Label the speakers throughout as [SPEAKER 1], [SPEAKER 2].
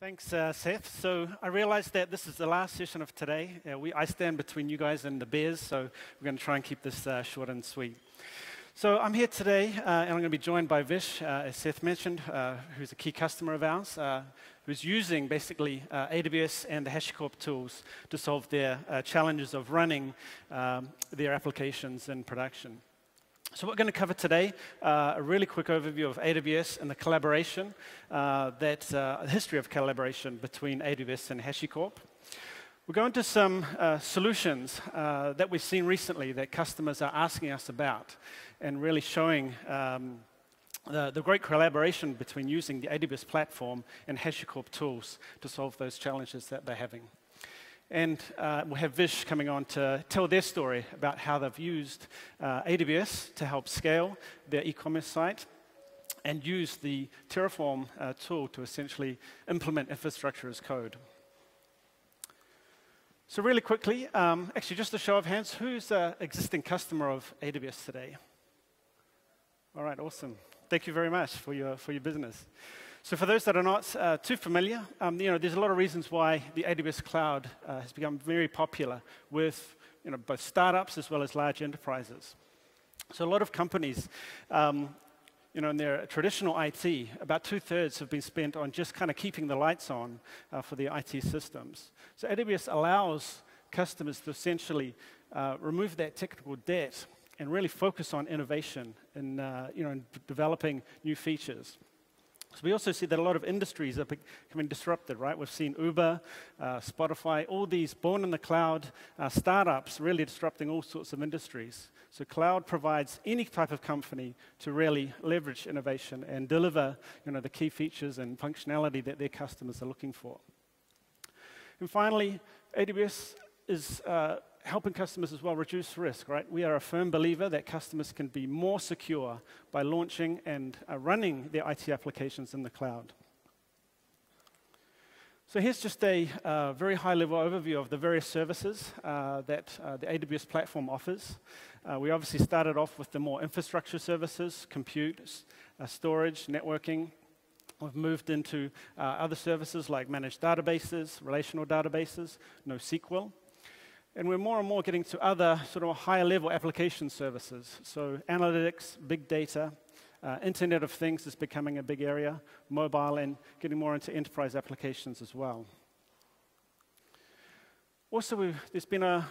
[SPEAKER 1] Thanks, Seth. So I realized that this is the last session of today. I stand between you guys and the bears, so we're going to try and keep this short and sweet. So I'm here today, and I'm going to be joined by Vish, as Seth mentioned, who's a key customer of ours, who's using basically AWS and the HashiCorp tools to solve their challenges of running their applications in production. So we're going to cover today a really quick overview of AWS and the collaboration, the history of collaboration between AWS and HashiCorp. We'll go into some solutions that we've seen recently that customers are asking us about and really showing the great collaboration between using the AWS platform and HashiCorp tools to solve those challenges that they're having. And we'll have Vish coming on to tell their story about how they've used AWS to help scale their e-commerce site and use the Terraform tool to essentially implement infrastructure as code. So really quickly, actually just a show of hands, who's an existing customer of AWS today? All right, awesome. Thank you very much for your business. So for those that are not too familiar, there's a lot of reasons why the AWS cloud has become very popular with both startups as well as large enterprises. So a lot of companies, in their traditional IT, about 2/3 have been spent on just kind of keeping the lights on for their IT systems. So AWS allows customers to essentially remove that technical debt and really focus on innovation and in developing new features. So we also see that a lot of industries are becoming disrupted, right? We've seen Uber, Spotify, all these born in the cloud startups really disrupting all sorts of industries. So cloud provides any type of company to really leverage innovation and deliver the key features and functionality that their customers are looking for. And finally, AWS is helping customers as well reduce risk, right? We are a firm believer that customers can be more secure by launching and running their IT applications in the cloud. So here's just a very high-level overview of the various services that the AWS platform offers. We obviously started off with the more infrastructure services, compute, storage, networking. We've moved into other services like managed databases, relational databases, NoSQL. And we're more and more getting to other sort of higher-level application services. So analytics, big data, Internet of Things is becoming a big area, mobile, and getting more into enterprise applications as well. Also, there's been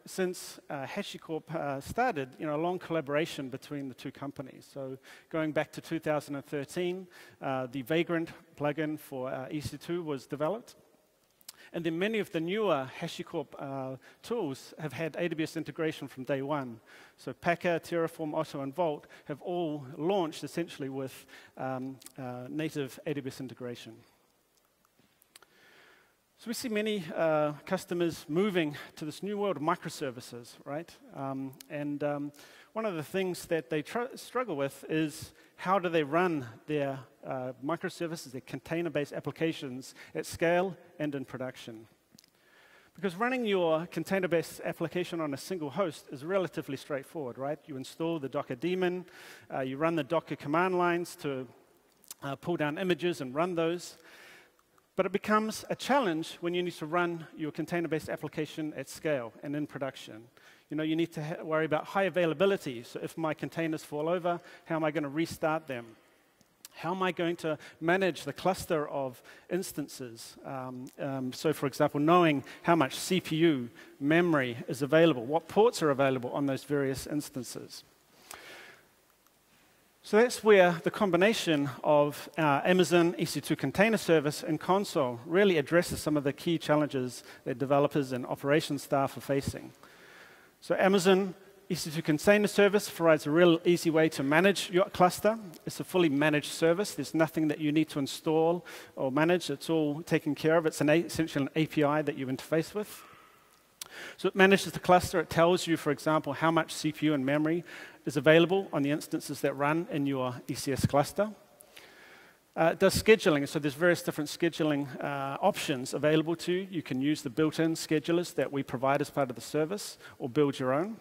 [SPEAKER 1] since HashiCorp started, a long collaboration between the two companies. So going back to 2013, the Vagrant plugin for EC2 was developed. And then many of the newer HashiCorp tools have had AWS integration from day one. So Packer, Terraform, Otto, and Vault have all launched essentially with native AWS integration. So we see many customers moving to this new world of microservices, right? One of the things that they struggle with is how do they run their microservices, their container-based applications at scale and in production. Because running your container-based application on a single host is relatively straightforward, right? You install the Docker daemon, you run the Docker command lines to pull down images and run those. But it becomes a challenge when you need to run your container-based application at scale and in production. You need to worry about high availability. So if my containers fall over, how am I going to restart them? How am I going to manage the cluster of instances? So for example, knowing how much CPU, memory is available, what ports are available on those various instances. So that's where the combination of Amazon EC2 Container Service and Consul really addresses some of the key challenges that developers and operations staff are facing. So Amazon EC2 Container Service provides a real easy way to manage your cluster. It's a fully managed service. There's nothing that you need to install or manage. It's all taken care of. It's essentially an API that you interface with. So it manages the cluster. It tells you, for example, how much CPU and memory is available on the instances that run in your ECS cluster. It does scheduling, so there's various different scheduling options available to you. You can use the built-in schedulers that we provide as part of the service or build your own.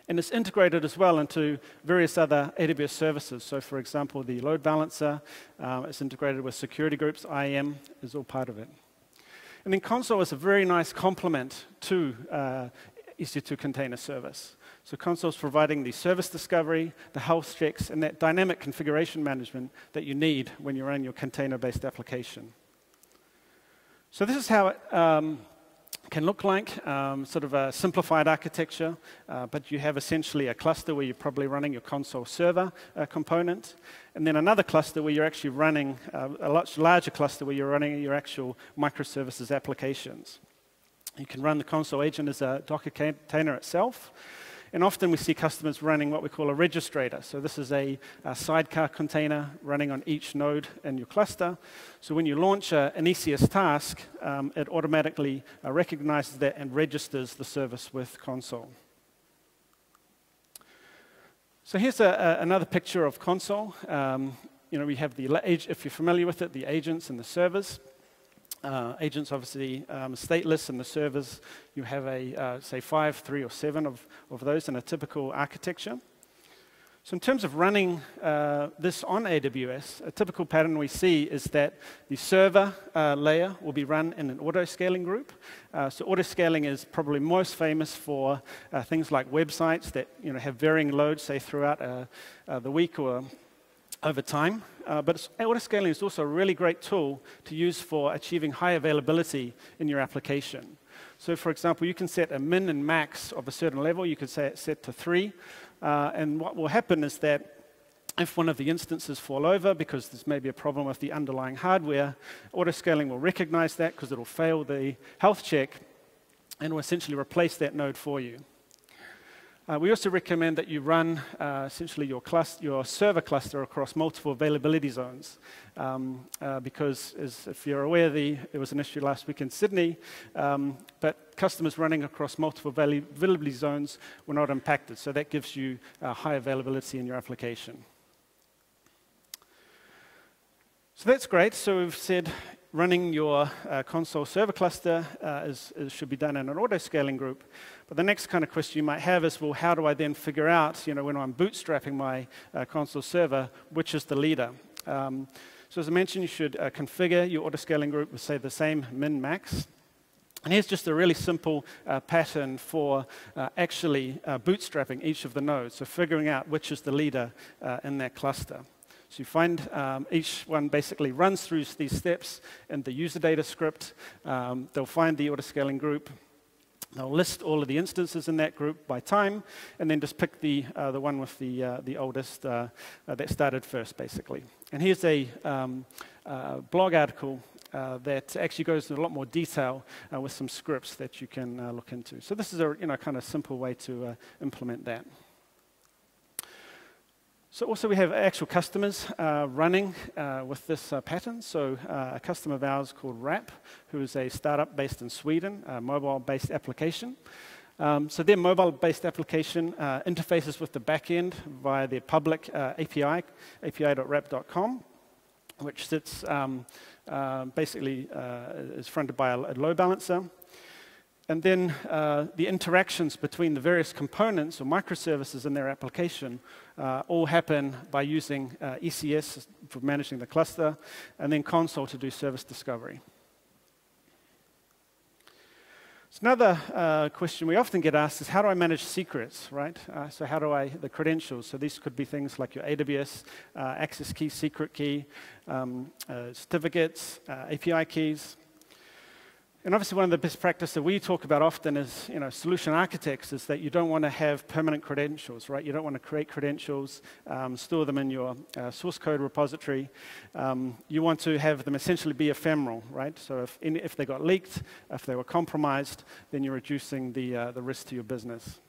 [SPEAKER 1] And it's integrated as well into various other AWS services. So for example, the load balancer, it's integrated with security groups, IAM is all part of it. And then Consul is a very nice complement to EC2 Container Service. So Consul is providing the service discovery, the health checks, and that dynamic configuration management that you need when you run your container-based application. So this is how it can look like, sort of a simplified architecture, but you have essentially a cluster where you're probably running your Consul server component, and then another cluster where you're actually running a much larger cluster where you're running your actual microservices applications. You can run the Consul agent as a Docker container itself. And often we see customers running what we call a registrator. So this is a sidecar container running on each node in your cluster. So when you launch an ECS task, it automatically recognizes that and registers the service with Consul. So here's another picture of Consul. We have if you're familiar with it, the agents and the servers. Agents obviously stateless, and the servers, you have say 5, 3, or 7 of those in a typical architecture. So in terms of running this on AWS, a typical pattern we see is that the server layer will be run in an auto-scaling group. So auto-scaling is probably most famous for things like websites that have varying loads, say throughout the week or over time. But autoscaling is also a really great tool to use for achieving high availability in your application. So for example, you can set a min and max of a certain level. You could set to 3. And what will happen is that if one of the instances fall over because there's maybe a problem with the underlying hardware, autoscaling will recognize that because it will fail the health check and will essentially replace that node for you. We also recommend that you run essentially your server cluster across multiple availability zones because, if you're aware, there was an issue last week in Sydney, but customers running across multiple availability zones were not impacted. So that gives you high availability in your application. So that's great. So we've said running your Consul server cluster should be done in an auto-scaling group. But the next kind of question you might have is, well, how do I then figure out, when I'm bootstrapping my Consul server, which is the leader? So as I mentioned, you should configure your auto-scaling group with, say, the same min-max. And here's just a really simple pattern for actually bootstrapping each of the nodes, so figuring out which is the leader in that cluster. So you find each one basically runs through these steps in the user data script. They'll find the auto-scaling group. They'll list all of the instances in that group by time, and then just pick the one with the oldest that started first, basically. And here's a blog article that actually goes into a lot more detail with some scripts that you can look into. So this is a kind of simple way to implement that. So also we have actual customers running with this pattern. So a customer of ours called Wrap, who is a startup based in Sweden, a mobile-based application. So their mobile-based application interfaces with the backend via their public API, api.wrap.com, which sits basically is fronted by a load balancer. And then the interactions between the various components or microservices in their application all happen by using ECS for managing the cluster, and then Consul to do service discovery. So another question we often get asked is, how do I manage secrets, right? So how do the credentials? So these could be things like your AWS access key, secret key, certificates, API keys. And obviously one of the best practices that we talk about often is, solution architects, is that you don't want to have permanent credentials, right? You don't want to create credentials, store them in your source code repository. You want to have them essentially be ephemeral, right? So if they got leaked, if they were compromised, then you're reducing the risk to your business.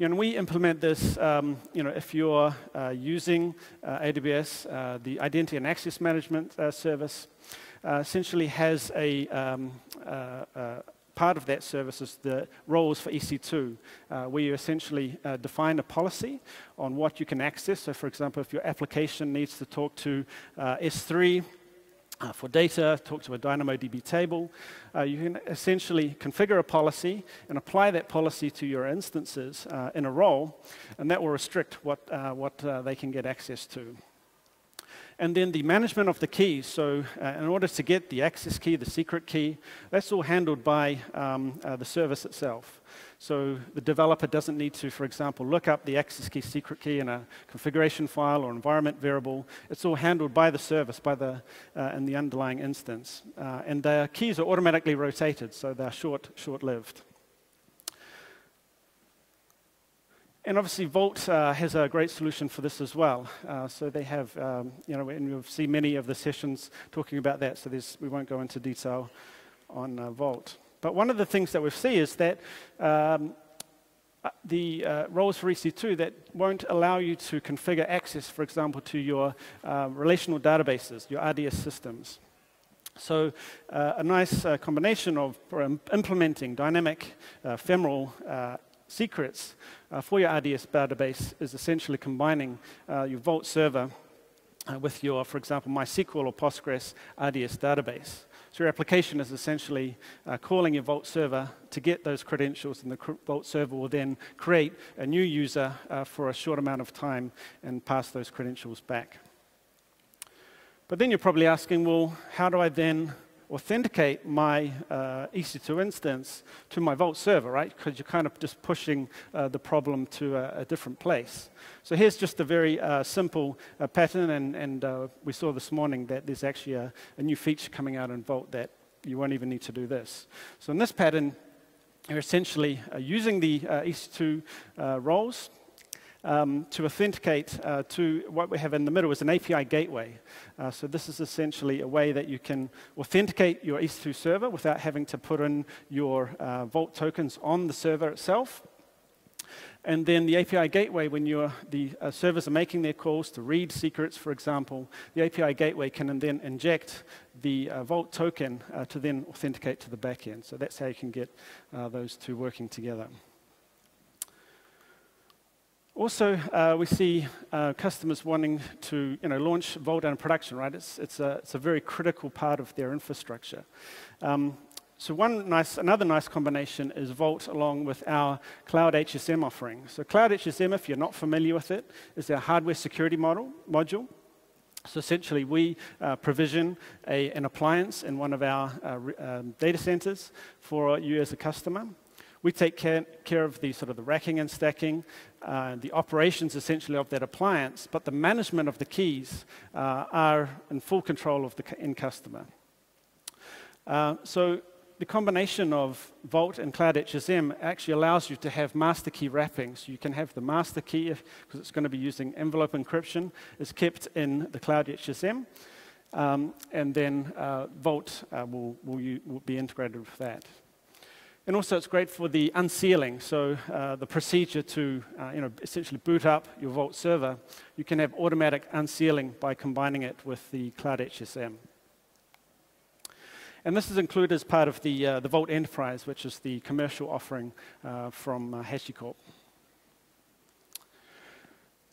[SPEAKER 1] And we implement this, if you're using AWS, the Identity and Access Management service, essentially has a part of that service is the roles for EC2, where you essentially define a policy on what you can access. So for example, if your application needs to talk to S3, for data, talk to a DynamoDB table. You can essentially configure a policy and apply that policy to your instances in a role, and that will restrict what they can get access to. And then the management of the keys. So in order to get the access key, the secret key, that's all handled by the service itself. So the developer doesn't need to, for example, look up the access key, secret key in a configuration file or environment variable. It's all handled by the service, in the underlying instance. And the keys are automatically rotated, so they're short-lived. And obviously, Vault has a great solution for this as well. So they have, and you'll see many of the sessions talking about that, so we won't go into detail on Vault. But one of the things that we see is that the roles for EC2 that won't allow you to configure access, for example, to your relational databases, your RDS systems. So a nice combination of implementing dynamic ephemeral secrets for your RDS database is essentially combining your Vault server with your, for example, MySQL or Postgres RDS database. So your application is essentially calling your Vault server to get those credentials, and the Vault server will then create a new user for a short amount of time and pass those credentials back. But then you're probably asking, well, how do I then authenticate my EC2 instance to my Vault server, right? Because you're kind of just pushing the problem to a different place. So here's just a very simple pattern, and we saw this morning that there's actually a new feature coming out in Vault that you won't even need to do this. So in this pattern, you're essentially using the EC2 roles to authenticate to what we have in the middle is an API gateway. So this is essentially a way that you can authenticate your EC2 server without having to put in your Vault tokens on the server itself. And then the API gateway, when the servers are making their calls to read secrets, for example, the API gateway can then inject the Vault token to then authenticate to the backend. So that's how you can get those two working together. Also, we see customers wanting to launch Vault in production, right? It's a very critical part of their infrastructure. So another nice combination is Vault along with our Cloud HSM offering. So Cloud HSM, if you're not familiar with it, is our hardware security module. So essentially, we provision an appliance in one of our data centers for you as a customer. We take care of the sort of the racking and stacking, the operations essentially of that appliance, but the management of the keys are in full control of the end customer. So the combination of Vault and Cloud HSM actually allows you to have master key wrapping. So you can have the master key, because it's going to be using envelope encryption, is kept in the Cloud HSM, and then Vault will be integrated with that. And also, it's great for the unsealing. So the procedure to essentially boot up your Vault server, you can have automatic unsealing by combining it with the Cloud HSM. And this is included as part of the Vault Enterprise, which is the commercial offering from HashiCorp.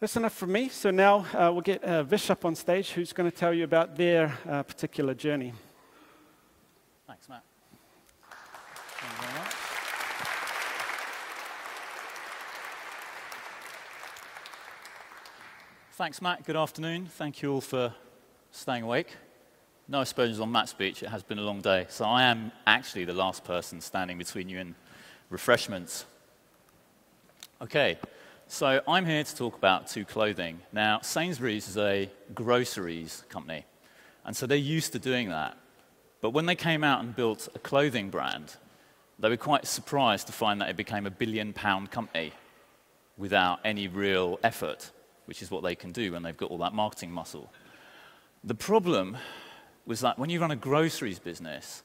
[SPEAKER 1] That's enough from me. So now we'll get Vish up on stage, who's going to tell you about their particular journey.
[SPEAKER 2] Thanks, Matt. Thank you very much. Thanks, Matt. Good afternoon. Thank you all for staying awake. No aspersions on Matt's speech. It has been a long day. So I am actually the last person standing between you and refreshments. OK, so I'm here to talk about To Clothing. Now, Sainsbury's is a groceries company. And so they're used to doing that. But when they came out and built a clothing brand, they were quite surprised to find that it became a £1 billion company without any real effort, which is what they can do when they've got all that marketing muscle. The problem was that when you run a groceries business,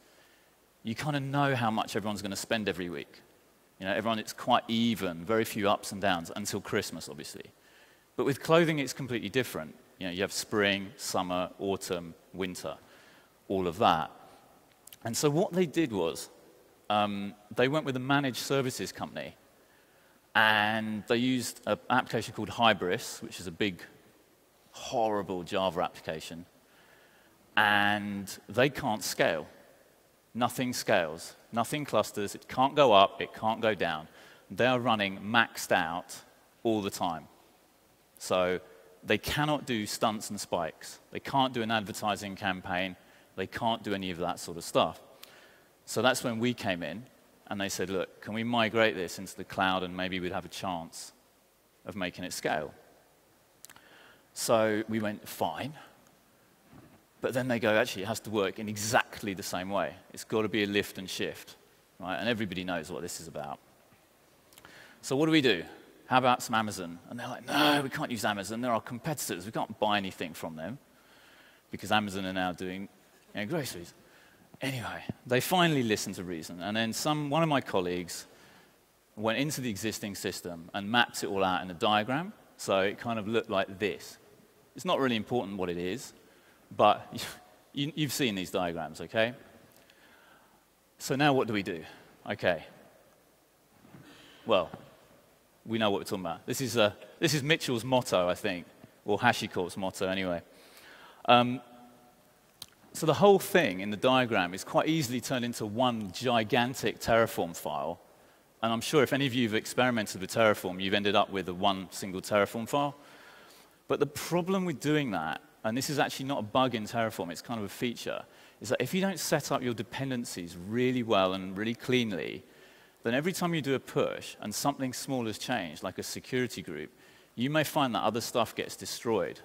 [SPEAKER 2] you kind of know how much everyone's going to spend every week. It's quite even, very few ups and downs, until Christmas, obviously. But with clothing, it's completely different. You have spring, summer, autumn, winter, all of that. And so what they did was, they went with a managed services company, and they used an application called Hybris, which is a big, horrible Java application. and they can't scale. Nothing scales. Nothing clusters. It can't go up. It can't go down. They are running maxed out all the time. So they cannot do stunts and spikes. They can't do an advertising campaign. They can't do any of that sort of stuff. So that's when we came in, and they said, look, can we migrate this into the cloud, and maybe we'd have a chance of making it scale. So we went, fine. But then they go, actually, it has to work in exactly the same way. It's got to be a lift and shift, right? And everybody knows what this is about. So what do? How about some Amazon? And they're like, no, we can't use Amazon. They're our competitors. We can't buy anything from them because Amazon are now doing groceries. Anyway, they finally listened to reason. And then one of my colleagues went into the existing system and mapped it all out in a diagram. So it kind of looked like this. It's not really important what it is, but you've seen these diagrams, OK? So now what do? OK. Well, we know what we're talking about. This is Mitchell's motto, I think, or HashiCorp's motto, anyway. So the whole thing in the diagram is quite easily turned into one gigantic Terraform file. And I'm sure if any of you have experimented with Terraform, you've ended up with one single Terraform file. But the problem with doing that, and this is actually not a bug in Terraform, it's kind of a feature, is that if you don't set up your dependencies really well and really cleanly, then every time you do a push and something small has changed, like a security group, you may find that other stuff gets destroyed.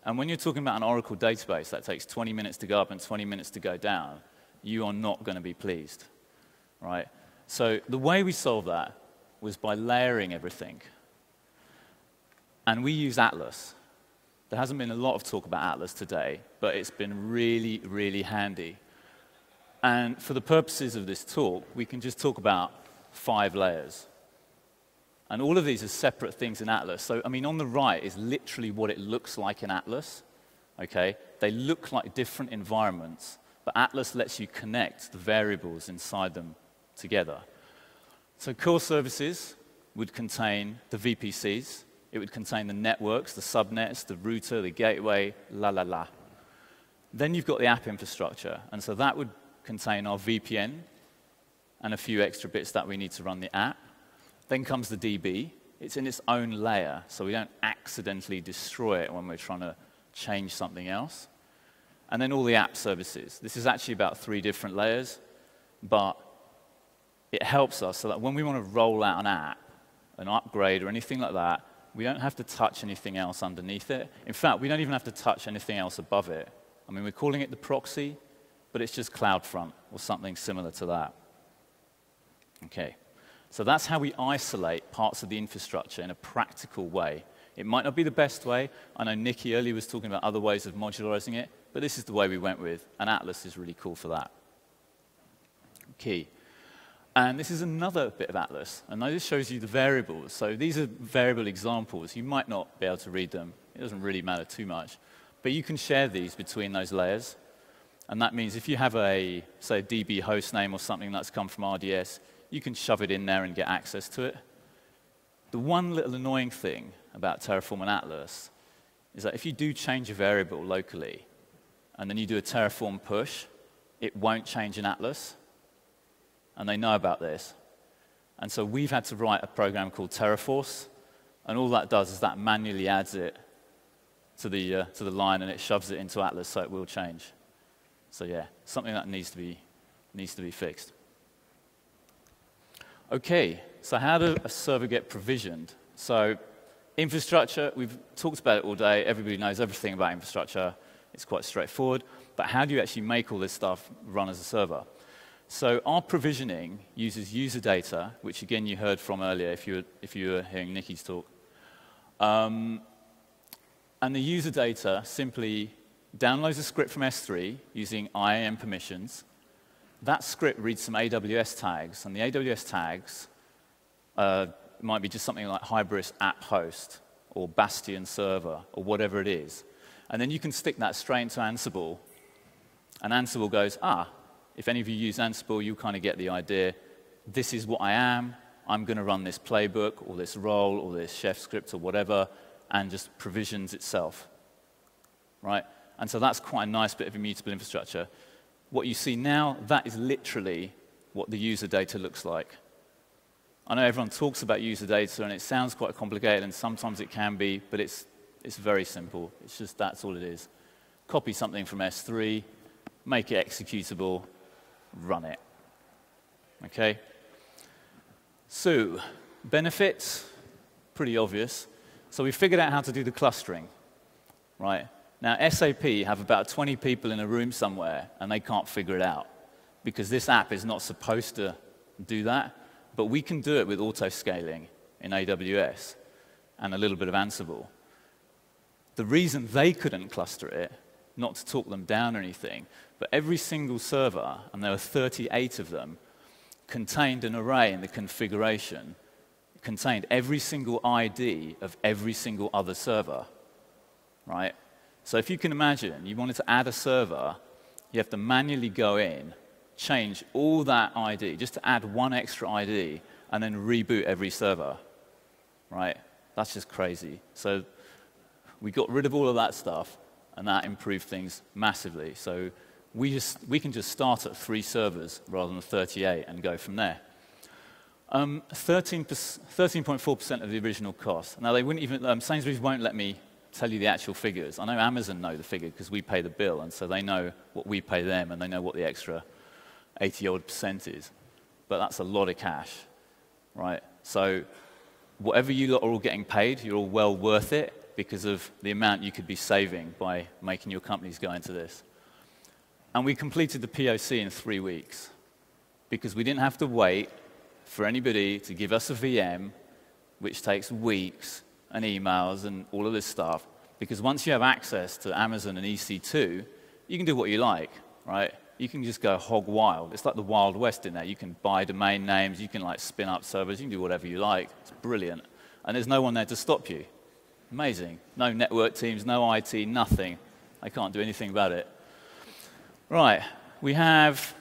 [SPEAKER 2] And when you're talking about an Oracle database that takes 20 minutes to go up and 20 minutes to go down, you are not going to be pleased, right? So the way we solved that was by layering everything. And we use Atlas. There hasn't been a lot of talk about Atlas today, but it's been really, really handy. And for the purposes of this talk, we can just talk about 5 layers. And all of these are separate things in Atlas. So, I mean, on the right is literally what it looks like in Atlas. Okay? They look like different environments, but Atlas lets you connect the variables inside them together. So core services would contain the VPCs. It would contain the networks, the subnets, the router, the gateway, la. Then you've got the app infrastructure. And so that would contain our VPN and a few extra bits that we need to run the app. Then comes the DB. It's in its own layer, so we don't accidentally destroy it when we're trying to change something else. And then all the app services. This is actually about 3 different layers, but it helps us so that when we want to roll out an app, an upgrade, or anything like that, we don't have to touch anything else underneath it. In fact, we don't even have to touch anything else above it. I mean, we're calling it the proxy, but it's just CloudFront or something similar to that. Okay. So that's how we isolate parts of the infrastructure in a practical way. It might not be the best way. I know Nikki earlier was talking about other ways of modularizing it, but this is the way we went with, and Atlas is really cool for that. Key. And this is another bit of Atlas, and this shows you the variables. So these are variable examples. You might not be able to read them. It doesn't really matter too much. But you can share these between those layers. And that means if you have a, say, a DB host name or something that's come from RDS, you can shove it in there and get access to it. The one little annoying thing about Terraform and Atlas is that if you do change a variable locally, and then you do a Terraform push, it won't change in Atlas. And they know about this. And so we've had to write a program called Terraforce, and all that does is that manually adds it to the line, and it shoves it into Atlas, so it will change. So yeah, something that needs to be fixed. Okay, so how does a server get provisioned? So infrastructure, we've talked about it all day. Everybody knows everything about infrastructure. It's quite straightforward. But how do you actually make all this stuff run as a server? So our provisioning uses user data, which again you heard from earlier if you were hearing Nikki's talk. And the user data simply downloads a script from S3 using IAM permissions. That script reads some AWS tags, and the AWS tags might be just something like Hybris app host or Bastion server or whatever it is. And then you can stick that straight into Ansible, and Ansible goes, if any of you use Ansible, you kind of get the idea. This is what I am. I'm going to run this playbook or this role or this chef script or whatever, and just provisions itself, right? And so that's quite a nice bit of immutable infrastructure. What you see now, that is literally what the user data looks like. I know everyone talks about user data, and it sounds quite complicated, and sometimes it can be, but it's very simple. It's just that's all it is. Copy something from S3, make it executable, run it. Okay? So, benefits, pretty obvious. So we figured out how to do the clustering, right? Now, SAP have about 20 people in a room somewhere, and they can't figure it out, because this app is not supposed to do that, but we can do it with auto-scaling in AWS and a little bit of Ansible. The reason they couldn't cluster it, not to talk them down or anything, but every single server, and there were 38 of them, contained an array in the configuration, contained every single ID of every single other server, right? So if you can imagine, you wanted to add a server, you have to manually go in, change all that ID, just to add one extra ID, and then reboot every server, right? That's just crazy. So we got rid of all of that stuff, and that improved things massively. So we can just start at 3 servers rather than 38 and go from there. 13.4% of the original cost. Now, they wouldn't even, Sainsbury's won't let me tell you the actual figures. I know Amazon know the figure because we pay the bill, and so they know what we pay them, and they know what the extra 80-odd% is. But that's a lot of cash, right? So whatever you lot are all getting paid, you're all well worth it because of the amount you could be saving by making your companies go into this. And we completed the POC in 3 weeks because we didn't have to wait for anybody to give us a VM, which takes weeks and emails and all of this stuff. Because once you have access to Amazon and EC2, you can do what you like, right? You can just go hog wild. It's like the Wild West in there. You can buy domain names, you can like spin up servers, you can do whatever you like. It's brilliant. And there's no one there to stop you. Amazing. No network teams, no IT, nothing. I can't do anything about it. Right, we have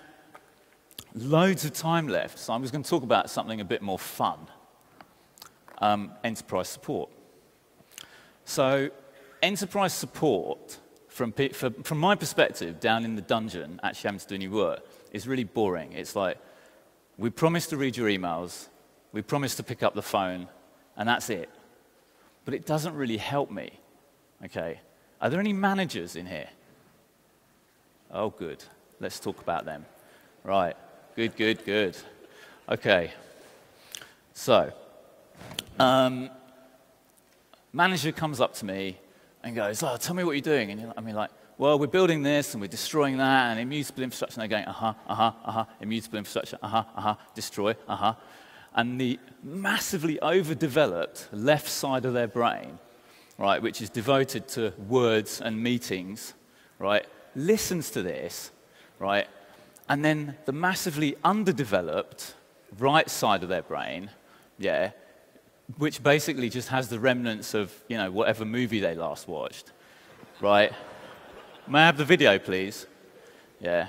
[SPEAKER 2] loads of time left, so I'm just going to talk about something a bit more fun. Enterprise support. So enterprise support, from my perspective, down in the dungeon, actually having to do any work, is really boring. It's like, we promise to read your emails, we promise to pick up the phone, and that's it. But it doesn't really help me, okay? Are there any managers in here? Oh, good. Let's talk about them. Right. Good, good, good. Okay. So, manager comes up to me and goes, oh, tell me what you're doing. And I'm like, well, we're building this and we're destroying that and immutable infrastructure. And they're going, immutable infrastructure, destroy, And the massively overdeveloped left side of their brain, right, which is devoted to words and meetings, right, listens to this, right, and then the massively underdeveloped right side of their brain, yeah, which basically just has the remnants of, you know, whatever movie they last watched, right? May I have the video, please? Yeah.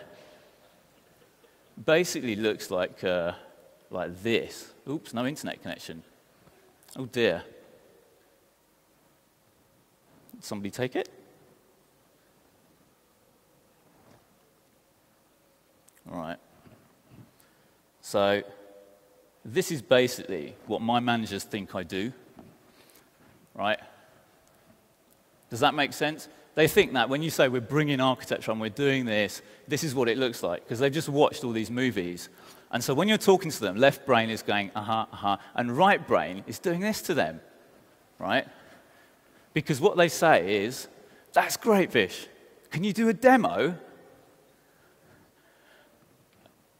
[SPEAKER 2] Basically looks like this. Oops, no internet connection. Oh dear. Somebody take it? All right. So this is basically what my managers think I do, right? Does that make sense? They think that when you say we're bringing architecture and we're doing this, this is what it looks like, because they've just watched all these movies. And so when you're talking to them, left brain is going, and right brain is doing this to them, right? Because what they say is, that's great, Vish. Can you do a demo?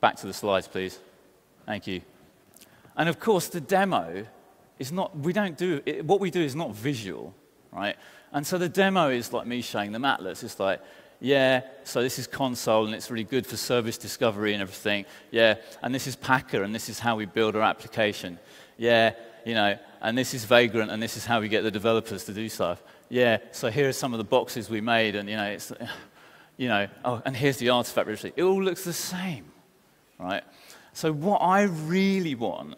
[SPEAKER 2] Back to the slides, please. Thank you. And of course, the demo is not, what we do is not visual, right? And so the demo is like me showing them Atlas. It's like, yeah, so this is console, and it's really good for service discovery and everything. Yeah, and this is Packer, and this is how we build our application. Yeah, you know, and this is Vagrant, and this is how we get the developers to do stuff. Yeah, so here are some of the boxes we made, and, you know, it's, you know, oh, and here's the artifact registry. It all looks the same, right? So what I really want,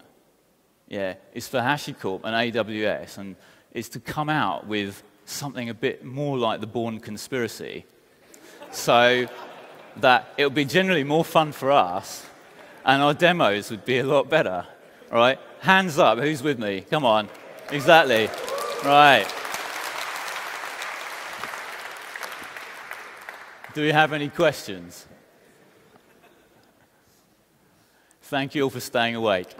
[SPEAKER 2] yeah, is for HashiCorp and AWS, and is to come out with something a bit more like the Bourne Conspiracy, so that it would be generally more fun for us, and our demos would be a lot better. All right? Hands up, who's with me? Come on. Exactly. Right. Do we have any questions? Thank you all for staying awake.